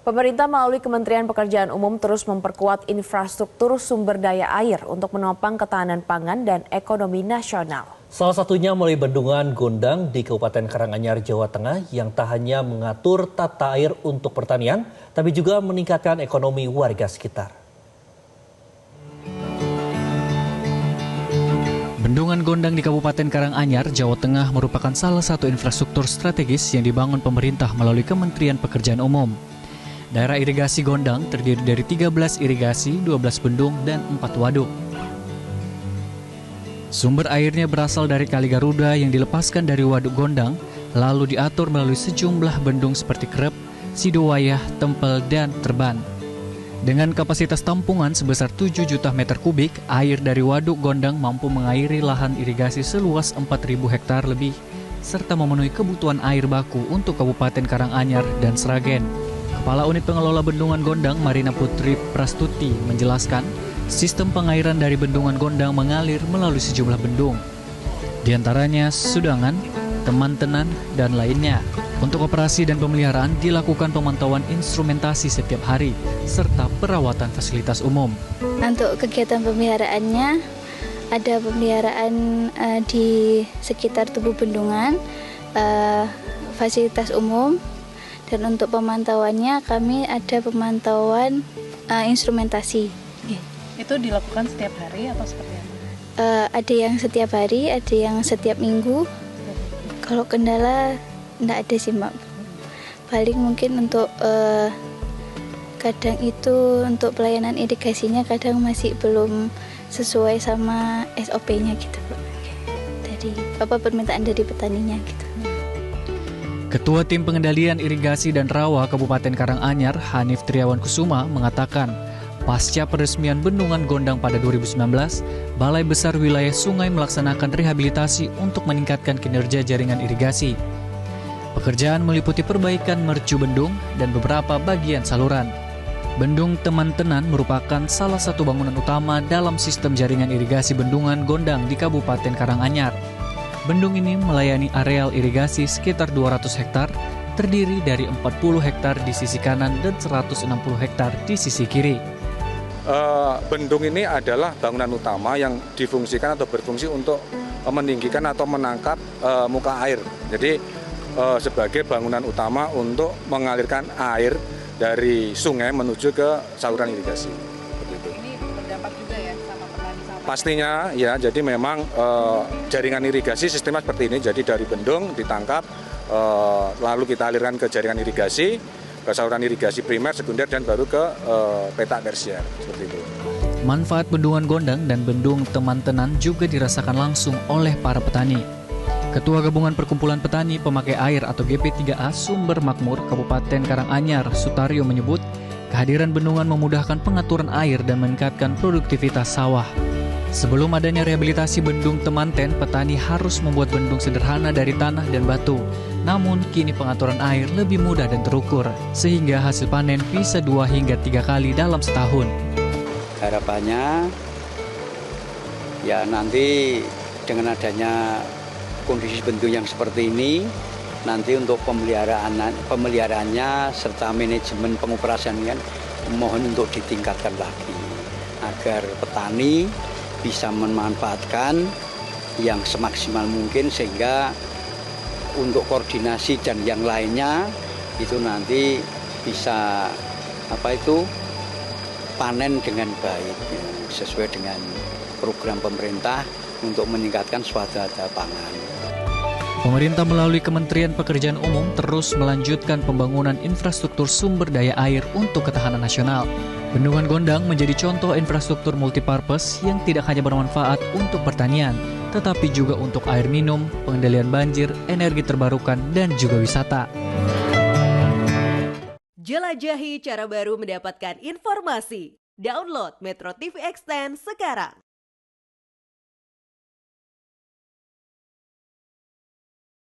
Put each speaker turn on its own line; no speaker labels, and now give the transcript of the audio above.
Pemerintah melalui Kementerian Pekerjaan Umum terus memperkuat infrastruktur sumber daya air untuk menopang ketahanan pangan dan ekonomi nasional.
Salah satunya melalui bendungan Gondang di Kabupaten Karanganyar, Jawa Tengah yang tak hanya mengatur tata air untuk pertanian, tapi juga meningkatkan ekonomi warga sekitar.
Bendungan Gondang di Kabupaten Karanganyar, Jawa Tengah merupakan salah satu infrastruktur strategis yang dibangun pemerintah melalui Kementerian Pekerjaan Umum. Daerah irigasi Gondang terdiri dari 13 irigasi, 12 bendung, dan 4 waduk. Sumber airnya berasal dari Kali Garuda yang dilepaskan dari Waduk Gondang, lalu diatur melalui sejumlah bendung seperti Krep, Sidowayah, Tempel, dan Terban. Dengan kapasitas tampungan sebesar 7 juta meter kubik, air dari Waduk Gondang mampu mengairi lahan irigasi seluas 4.000 hektar lebih, serta memenuhi kebutuhan air baku untuk Kabupaten Karanganyar dan Sragen. Kepala Unit Pengelola Bendungan Gondang, Marina Putri Prastuti, menjelaskan sistem pengairan dari Bendungan Gondang mengalir melalui sejumlah bendung, di antaranya Sudangan, Teman-Tenan, dan lainnya. Untuk operasi dan pemeliharaan dilakukan pemantauan instrumentasi setiap hari, serta perawatan fasilitas umum.
Untuk kegiatan pemeliharaannya, ada pemeliharaan di sekitar tubuh bendungan, fasilitas umum, dan untuk pemantauannya kami ada pemantauan instrumentasi.
Itu dilakukan setiap hari atau seperti apa?
Ada yang setiap hari, ada yang setiap minggu. Kalau kendala enggak ada sih, Mbak. Paling mungkin untuk kadang itu untuk pelayanan irigasinya kadang masih belum sesuai sama SOP-nya gitu, Mbak. Dari permintaan dari petaninya gitu.
Ketua Tim Pengendalian Irigasi dan Rawa Kabupaten Karanganyar, Hanif Triawan Kusuma, mengatakan pasca peresmian Bendungan Gondang pada 2019, Balai Besar Wilayah Sungai melaksanakan rehabilitasi untuk meningkatkan kinerja jaringan irigasi. Pekerjaan meliputi perbaikan mercu bendung dan beberapa bagian saluran. Bendung Teman-Tenan merupakan salah satu bangunan utama dalam sistem jaringan irigasi Bendungan Gondang di Kabupaten Karanganyar. Bendung ini melayani areal irigasi sekitar 200 hektar, terdiri dari 40 hektar di sisi kanan dan 160 hektar di sisi kiri.
Bendung ini adalah bangunan utama yang difungsikan atau berfungsi untuk meninggikan atau menangkap muka air. Jadi sebagai bangunan utama untuk mengalirkan air dari sungai menuju ke saluran irigasi.
Ini berdampak juga ya sama petani sama.
Pastinya ya, jadi memang jaringan irigasi sistemnya seperti ini. Jadi dari bendung ditangkap, lalu kita alirkan ke jaringan irigasi, ke saluran irigasi primer, sekunder, dan baru ke petak tersier, seperti itu.
Manfaat Bendungan Gondang dan Bendung Teman-Tenan juga dirasakan langsung oleh para petani. Ketua Gabungan Perkumpulan Petani Pemakai Air atau GP3A Sumber Makmur Kabupaten Karanganyar, Sutaryo, menyebut kehadiran bendungan memudahkan pengaturan air dan meningkatkan produktivitas sawah. Sebelum adanya rehabilitasi Bendung Temanten, petani harus membuat bendung sederhana dari tanah dan batu. Namun kini pengaturan air lebih mudah dan terukur, sehingga hasil panen bisa 2 hingga 3 kali dalam setahun.
Harapannya ya nanti dengan adanya kondisi bendung yang seperti ini, nanti untuk pemeliharaannya serta manajemen pengoperasiannya mohon untuk ditingkatkan lagi agar petani bisa memanfaatkan yang semaksimal mungkin, sehingga untuk koordinasi dan yang lainnya itu nanti bisa panen dengan baik ya, sesuai dengan program pemerintah untuk meningkatkan swadaya pangan.
Pemerintah melalui Kementerian Pekerjaan Umum terus melanjutkan pembangunan infrastruktur sumber daya air untuk ketahanan nasional. Bendungan Gondang menjadi contoh infrastruktur multipurpose yang tidak hanya bermanfaat untuk pertanian, tetapi juga untuk air minum, pengendalian banjir, energi terbarukan, dan juga wisata.
Jelajahi cara baru mendapatkan informasi. Download Metro TV Extend sekarang.